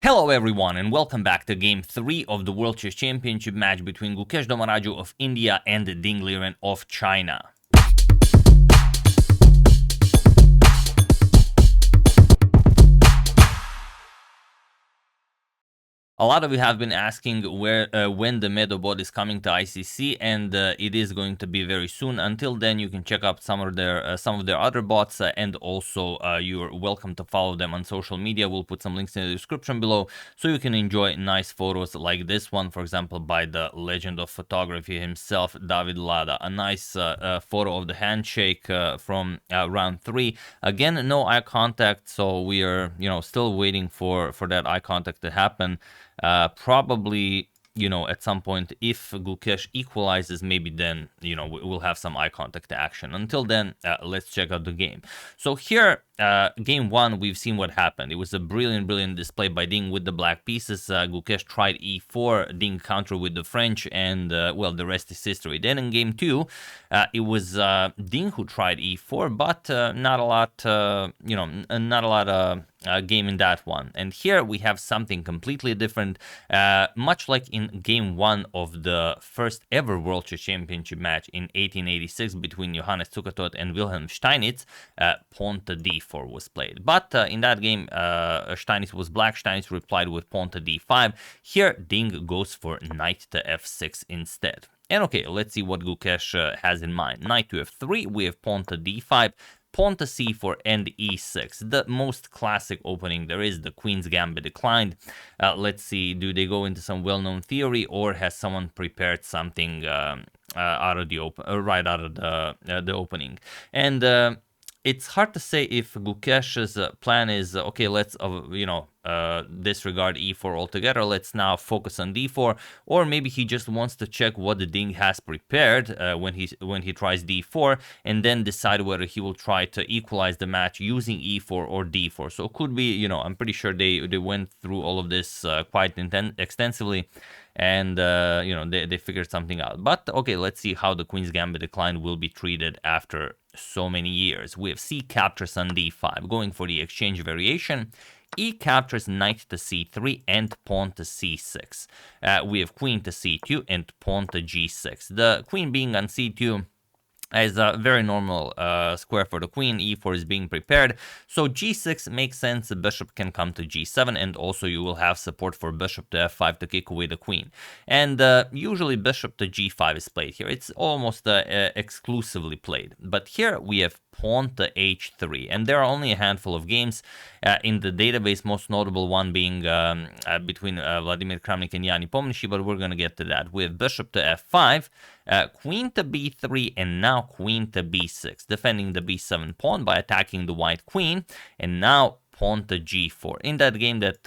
Hello everyone and welcome back to Game 3 of the World Chess Championship match between Gukesh of India and Liren of China. A lot of you have been asking when the Medobot is coming to ICC, and it is going to be very soon. Until then, you can check out some of their other bots, and also you're welcome to follow them on social media. We'll put some links in the description below, so you can enjoy nice photos like this one, for example, by the legend of photography himself, Llada. A nice photo of the handshake from round 3. Again, no eye contact, so we are still waiting for that eye contact to happen. Probably, at some point, if Gukesh equalizes, maybe then, we'll have some eye contact action. Until then, let's check out the game. So here, game 1, we've seen what happened. It was a brilliant display by Ding with the black pieces. Gukesh tried e4, Ding counter with the French, and, well, the rest is history. Then in game 2, it was Ding who tried e4, but not a lot, not a lot of game in that one. And here we have something completely different, much like in game 1 of the first ever World Chess Championship match in 1886 between Johannes Zukertort and Wilhelm Steinitz. Pawn to d4 was played, but in that game Steinitz was black. Steinitz replied with pawn to d5. Here Ding goes for knight to f6 instead. And okay, let's see what Gukesh has in mind. Knight to f3, we have pawn to d5, pawn to c4 and e6. The most classic opening there is, the Queen's Gambit declined. Let's see, do they go into some well-known theory, or has someone prepared something out of the right out of the opening? And it's hard to say if Gukesh's plan is, okay, let's, disregard e4 altogether, let's now focus on d4, or maybe he just wants to check what the Ding has prepared when he tries d4, and then decide whether he will try to equalize the match using e4 or d4. So it could be, I'm pretty sure they went through all of this quite extensively, and they figured something out. But okay, let's see how the Queen's Gambit decline will be treated after so many years. We have c captures on d5, going for the exchange variation. E captures knight to c3 and pawn to c6. We have queen to c2 and pawn to g6. The queen being on c2 is a very normal square for the queen. e4 is being prepared, so g6 makes sense. The bishop can come to g7, and also you will have support for bishop to f5 to kick away the queen. And usually bishop to g5 is played here. It's almost exclusively played. But here we have pawn to h3, and there are only a handful of games in the database, most notable one being between Vladimir Kramnik and Yanni Pomnishi, but we're going to get to that. We have bishop to f5, queen to b3, and now queen to b6, defending the b7 pawn by attacking the white queen, and now pawn to g4. In that game that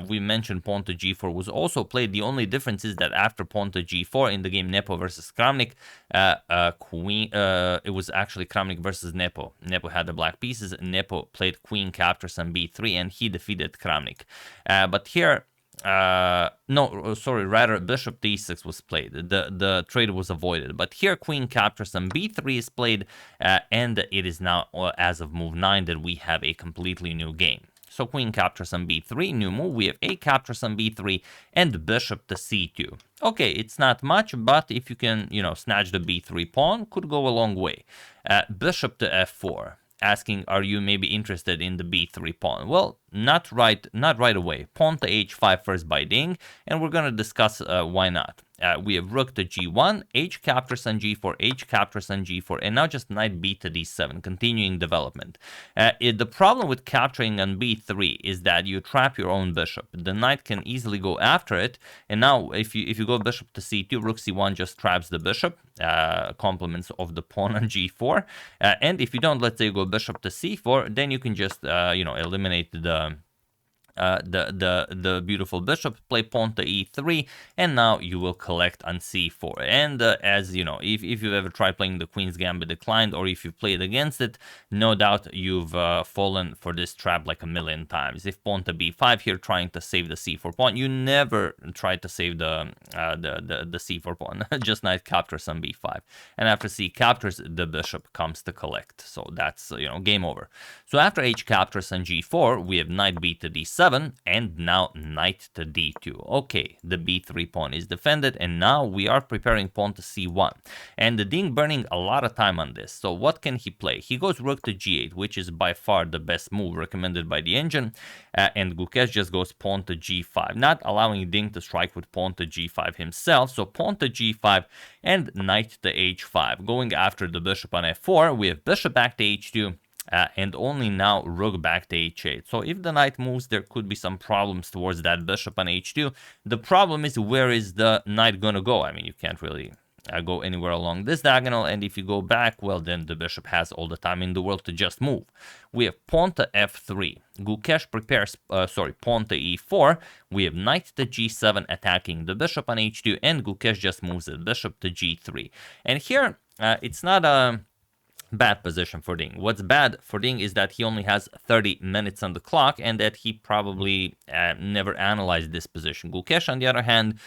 we mentioned, pawn to g4 was also played. The only difference is that after pawn to g4 in the game Nepo versus Kramnik, it was actually Kramnik versus Nepo. Nepo had the black pieces. Nepo played queen captures on b3, and he defeated Kramnik. But here, rather bishop to e6 was played. The trade was avoided. But here queen captures on b3 is played, and it is now, as of move 9, that we have a completely new game. So queen captures on b3, new move. We have a captures on b3 and bishop to c2. Okay, it's not much, but if you can, snatch the b3 pawn, could go a long way. Bishop to f4. Asking, are you maybe interested in the b3 pawn? Well, not right away. Pawn to h5 first by Ding, and we're going to discuss why not. We have rook to g1, h captures on g4, h captures on g4, and now just knight b to d7, continuing development. The problem with capturing on b3 is that you trap your own bishop. The knight can easily go after it, and now if you go bishop to c2, rook c1 just traps the bishop, complements of the pawn on g4, and if you don't, let's say you go bishop to c4, then you can just eliminate the beautiful bishop, play pawn to e3, and now you will collect on c4. And as you know, if you've ever tried playing the Queen's Gambit declined, or if you've played against it, no doubt you've fallen for this trap like a million times. If pawn to b5 here, trying to save the c4 pawn, you never try to save the c4 pawn. Just knight captures on b5, and after c captures, the bishop comes to collect. So that's game over. So after h captures on g4, we have knight b to d7. e7, and now knight to d2. Okay, the b3 pawn is defended, and now we are preparing pawn to c1. And the Ding burning a lot of time on this. So what can he play? He goes rook to g8, which is by far the best move recommended by the engine, and Gukesh just goes pawn to g5, not allowing Ding to strike with pawn to g5 himself. So pawn to g5 and knight to h5. Going after the bishop on f4, we have bishop back to h2, and only now rook back to h8. So if the knight moves, there could be some problems towards that bishop on h2. The problem is, where is the knight gonna go? I mean, you can't really go anywhere along this diagonal, and if you go back, well, then the bishop has all the time in the world to just move. We have pawn to f3. Gukesh prepares, pawn to e4. We have knight to g7 attacking the bishop on h2, and Gukesh just moves the bishop to g3. And here, it's not a bad position for Ding. What's bad for Ding is that he only has 30 minutes on the clock, and that he probably never analyzed this position. Gukesh, on the other hand,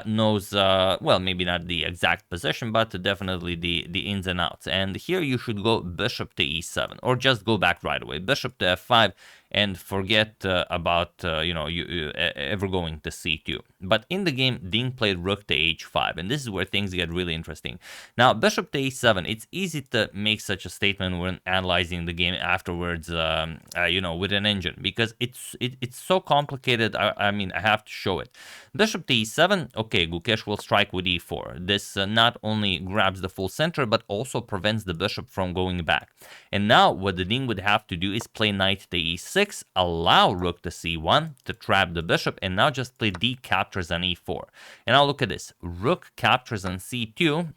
knows, well, maybe not the exact position, but definitely the ins and outs. And here you should go bishop to e7, or just go back right away. Bishop to f5, and forget about, ever going to c2. But in the game, Ding played rook to h5, and this is where things get really interesting. Now, bishop to e7, it's easy to make such a statement when analyzing the game afterwards, with an engine, because it's so complicated. I mean, I have to show it. Bishop to e7, okay, Gukesh will strike with e4. This not only grabs the full center, but also prevents the bishop from going back. And now what the Ding would have to do is play knight to e6, allow rook to c1 to trap the bishop, and now just play d captures on e4. And now look at this. Rook captures on c2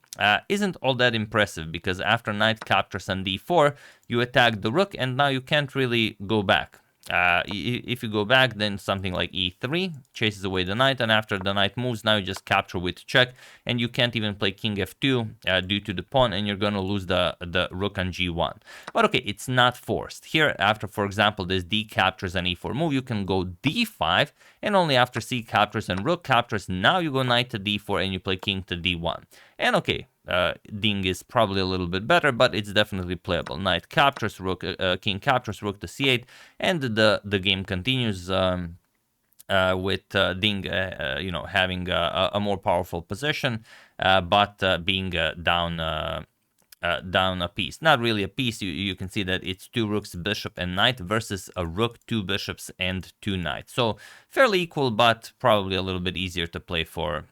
isn't all that impressive, because after knight captures on d4, you attack the rook, and now you can't really go back. If you go back, then something like e3 chases away the knight, and after the knight moves, now you just capture with check, and you can't even play king f2 due to the pawn, and you're going to lose the rook on g1. But okay, it's not forced. Here, after, for example, this d captures an e4 move, you can go d5, and only after c captures and rook captures, now you go knight to d4, and you play king to d1. And okay, Ding is probably a little bit better, but it's definitely playable. Knight captures rook, king captures rook to c8, and the game continues with Ding, having a more powerful position, but being down a piece. Not really a piece. You can see that it's two rooks, bishop, and knight versus a rook, two bishops, and two knights. So fairly equal, but probably a little bit easier to play for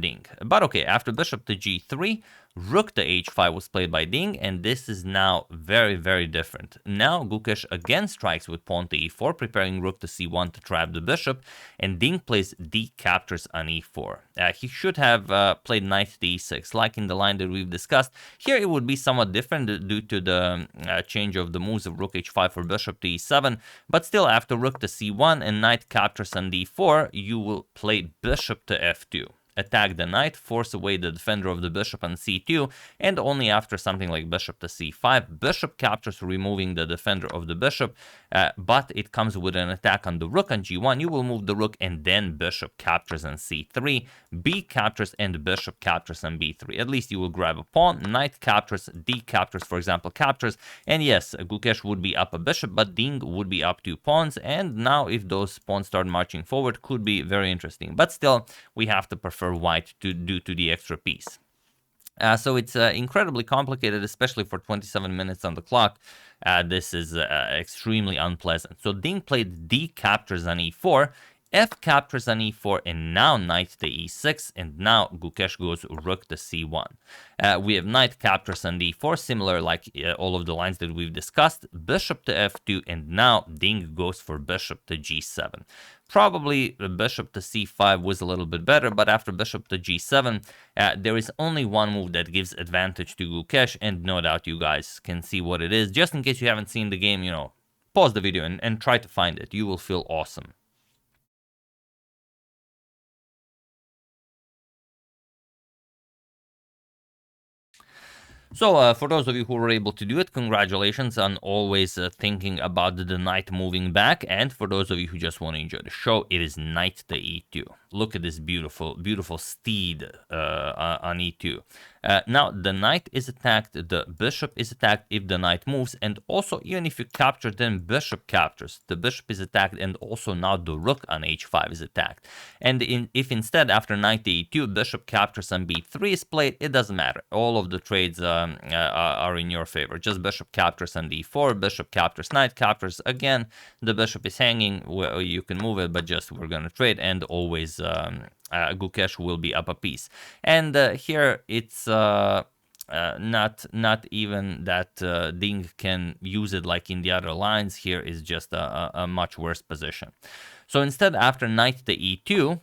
Ding. But okay, after bishop to g3, rook to h5 was played by Ding, and this is now very, very different. Now Gukesh again strikes with pawn to e4, preparing rook to c1 to trap the bishop, and Ding plays d captures on e4. He should have played knight to e6, like in the line that we've discussed. Here it would be somewhat different due to the change of the moves of rook h5 for bishop to e7, but still, after rook to c1 and knight captures on d4, you will play bishop to f2. Attack the knight, force away the defender of the bishop on c2, and only after something like bishop to c5, bishop captures, removing the defender of the bishop, but it comes with an attack on the rook on g1. You will move the rook, and then bishop captures on c3, b captures, and bishop captures on b3. At least you will grab a pawn, knight captures, d captures, for example, captures, and yes, Gukesh would be up a bishop, but Ding would be up 2 pawns, and now if those pawns start marching forward, could be very interesting. But still, we have to prefer white due to the extra piece. So it's incredibly complicated, especially for 27 minutes on the clock. This is extremely unpleasant. So Ding played d captures on e4, f captures on e4, and now knight to e6, and now Gukesh goes rook to c1. We have knight captures on d4, similar like all of the lines that we've discussed, bishop to f2, and now Ding goes for bishop to g7. Probably bishop to c5 was a little bit better, but after bishop to g7, there is only one move that gives advantage to Gukesh, and no doubt you guys can see what it is. Just in case you haven't seen the game, pause the video and try to find it. You will feel awesome. So, for those of you who were able to do it, congratulations on always thinking about the knight moving back. And for those of you who just want to enjoy the show, it is knight to e2. Look at this beautiful, beautiful steed on e2. Now the knight is attacked, the bishop is attacked if the knight moves, and also even if you capture, then bishop captures. The bishop is attacked, and also now the rook on h5 is attacked. And if instead after knight to e2 bishop captures and b3 is played, it doesn't matter. All of the trades are in your favor. Just bishop captures and d4, bishop captures, knight captures. Again, the bishop is hanging. Well, you can move it, but just we're gonna trade, and always Gukesh will be up a piece. And here it's not even that Ding can use it like in the other lines. Here is just a much worse position. So instead, after knight to e2,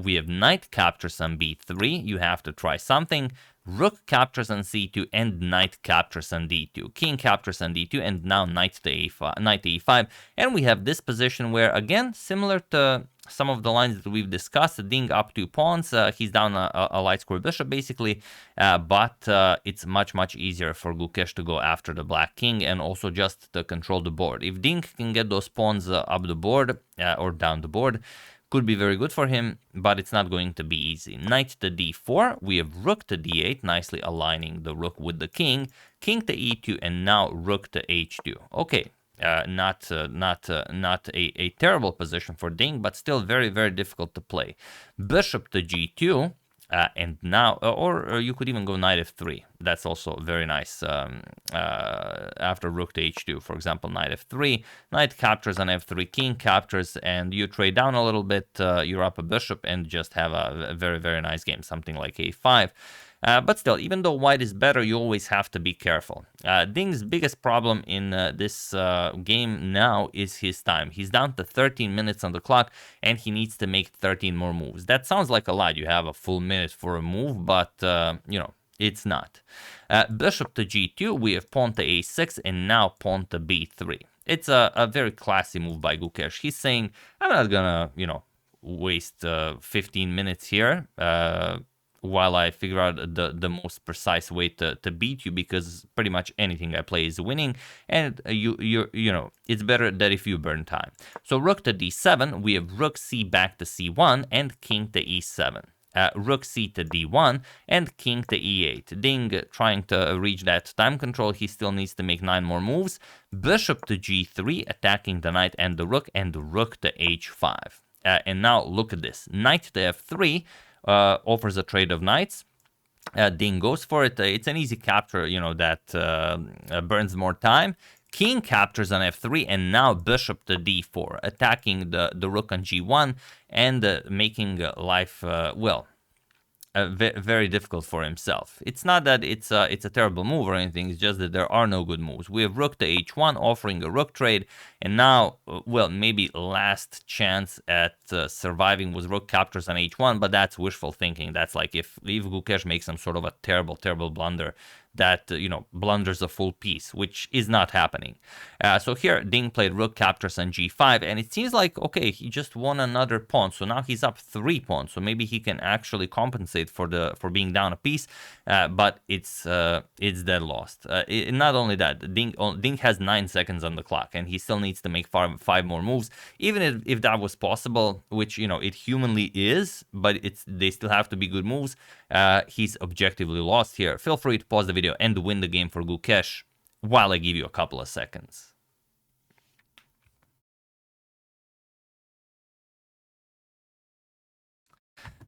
we have knight captures on b3. You have to try something. Rook captures on c2 and knight captures on d2. King captures on d2, and now knight to e5. And we have this position where, again, similar to some of the lines that we've discussed, Ding up 2 pawns. He's down a light square bishop, basically. But it's much easier for Gukesh to go after the black king and also just to control the board. If Ding can get those pawns up the board or down the board, could be very good for him, but it's not going to be easy. Knight to d4, we have rook to d8, nicely aligning the rook with the king. King to e2, and now rook to h2. Okay, not a terrible position for Ding, but still very difficult to play. Bishop to g2. And now, or you could even go knight f3. That's also very nice. After rook to h2, for example, knight f3, knight captures on f3, king captures, and you trade down a little bit. You're up a bishop and just have a very nice game, something like a5. But still, even though white is better, you always have to be careful. Ding's biggest problem in this game now is his time. He's down to 13 minutes on the clock, and he needs to make 13 more moves. That sounds like a lot. You have a full minute for a move, but, you know, it's not. Bishop to g2, we have pawn to a6, and now pawn to b3. It's a very classy move by Gukesh. He's saying, I'm not gonna, you know, waste 15 minutes here, while I figure out the most precise way to beat you, because pretty much anything I play is winning, and you know, it's better that if you burn time. So rook to d7, we have rook c back to c1 and king to e7. Rook c to d1 and king to e8. Ding trying to reach that time control. He still needs to make 9 more moves. Bishop to g3, attacking the knight and the rook, and rook to h5. And now look at this. Knight to f3 offers a trade of knights. Ding goes for it. It's an easy capture, you know, that burns more time. King captures on f3, and now bishop to d4, attacking the rook on g1 and making life, well, very difficult for himself. It's not that it's a terrible move or anything, it's just that there are no good moves. We have rook to h1 offering a rook trade, and now, well, maybe last chance at surviving was rook captures on h1, but that's wishful thinking. That's like if Gukesh makes some sort of a terrible blunder that, you know, blunders a full piece, which is not happening. So here, Ding played rook captures on g5, and it seems like, okay, he just won another pawn, so now he's up 3 pawns, so maybe he can actually compensate for being down a piece, but it's dead lost. Not only that, Ding has 9 seconds on the clock, and he still needs to make 5 more moves, even if that was possible, which, you know, it humanly is, but they still have to be good moves. He's objectively lost here. Feel free to pause the video and win the game for Gukesh while I give you a couple of seconds.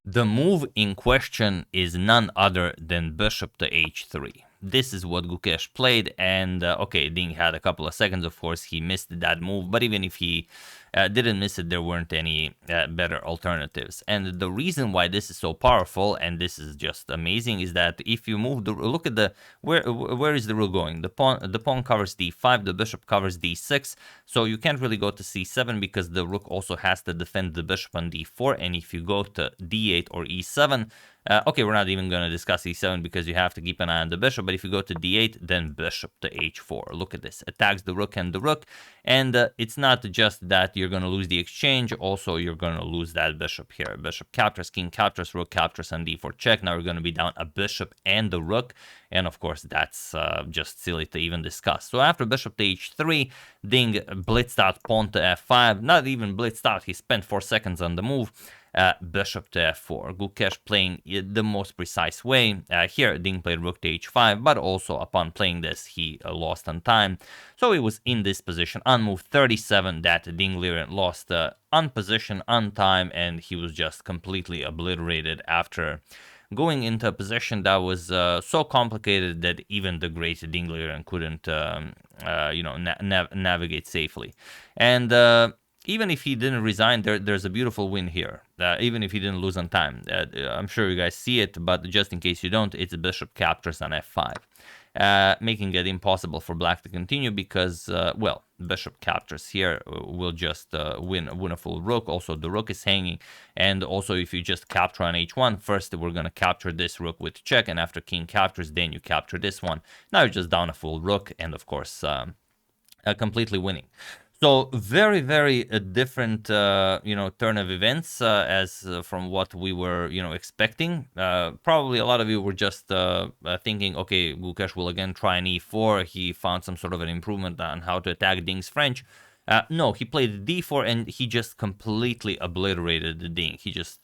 The move in question is none other than bishop to h3. This is what Gukesh played, and okay, Ding had a couple of seconds, of course, he missed that move, but even if he didn't miss it, there weren't any better alternatives. And the reason why this is so powerful, and this is just amazing, is that if you move look at where is the rook going? The pawn covers d5, the bishop covers d6, so you can't really go to c7 because the rook also has to defend the bishop on d4, and if you go to d8 or e7, okay, we're not even going to discuss e7 because you have to keep an eye on the bishop, but if you go to d8, then bishop to h4. Look at this. Attacks the rook and the rook, and it's not just that you're going to lose the exchange, also you're going to lose that bishop here. Bishop captures, king captures, rook captures, and d4 check. Now we're going to be down a bishop and the rook, and of course that's just silly to even discuss. So after bishop to h3, Ding blitzed out pawn to f5. Not even blitzed out, he spent 4 seconds on the move. bishop to f4. Gukesh playing the most precise way. Here, Ding played rook to h5, but also upon playing this, he lost on time. So he was in this position on move 37 that Ding Liren lost on position, on time, and he was just completely obliterated after going into a position that was so complicated that even the great Ding Liren couldn't, navigate safely. And even if he didn't resign, there's a beautiful win here. Even if he didn't lose on time, I'm sure you guys see it, but just in case you don't, it's bishop captures on f5. Making it impossible for black to continue because, well, bishop captures here will just win a full rook. Also, the rook is hanging, and also if you just capture on h1, first we're going to capture this rook with check, and after king captures, then you capture this one. Now you're just down a full rook, and of course, completely winning. So very, very different, turn of events as from what we were, expecting. Probably a lot of you were just thinking, okay, Gukesh will again try an e4. He found some sort of an improvement on how to attack Ding's French. No, he played d4 and he just completely obliterated the Ding. He just,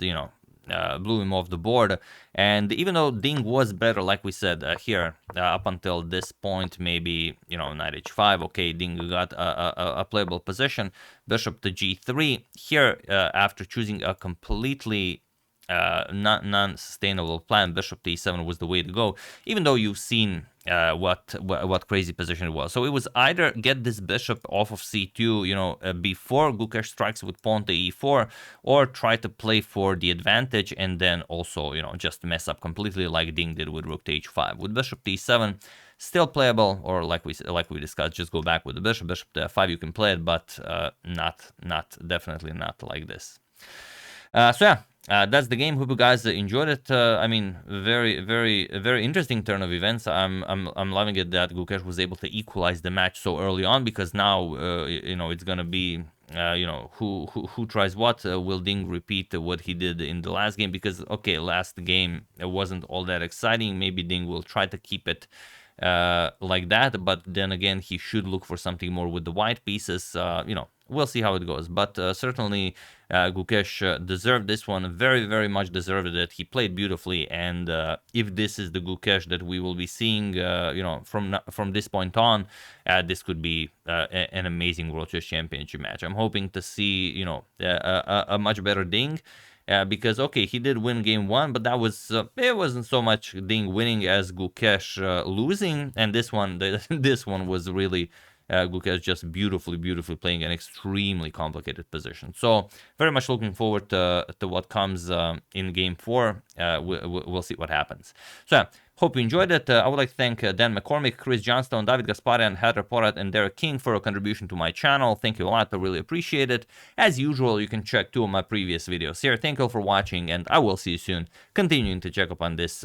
blew him off the board. And even though Ding was better, like we said here, up until this point, maybe, knight h5, okay, Ding got a playable position, bishop to g3. Here, after choosing a completely non-sustainable plan, bishop to e7 was the way to go, even though you've seen what crazy position it was. So it was either get this bishop off of c2, before Gukesh strikes with pawn to e4, or try to play for the advantage and then also, just mess up completely like Ding did with rook to h5. With bishop to e7, still playable, or like we discussed, just go back with the bishop to f5. You can play it, but definitely not like this. So yeah. That's the game. Hope you guys enjoyed it. I mean, very, very, very interesting turn of events. I'm loving it that Gukesh was able to equalize the match so early on, because now, it's gonna be, who tries what. Will Ding repeat what he did in the last game? Because okay, last game wasn't all that exciting. Maybe Ding will try to keep it like that, but then again, he should look for something more with the white pieces. We'll see how it goes, but certainly Gukesh deserved this one. Very, very much deserved it. He played beautifully, and if this is the Gukesh that we will be seeing, from this point on, this could be an amazing World Chess Championship match. I'm hoping to see, a much better Ding. Because okay, he did win game 1, but that was it wasn't so much Ding winning as Gukesh losing, and this one was really Gukesh just beautifully playing an extremely complicated position. So very much looking forward to what comes in game 4. We'll see what happens. So hope you enjoyed it. I would like to thank Dan McCormick, Chris Johnstone, David Gasparian, Heather Porat, and Derek King for a contribution to my channel. Thank you a lot. I really appreciate it. As usual, you can check 2 of my previous videos here. Thank you all for watching, and I will see you soon, continuing to check up on this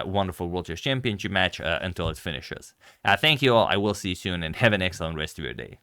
wonderful World Chess Championship match until it finishes. Thank you all. I will see you soon, and have an excellent rest of your day.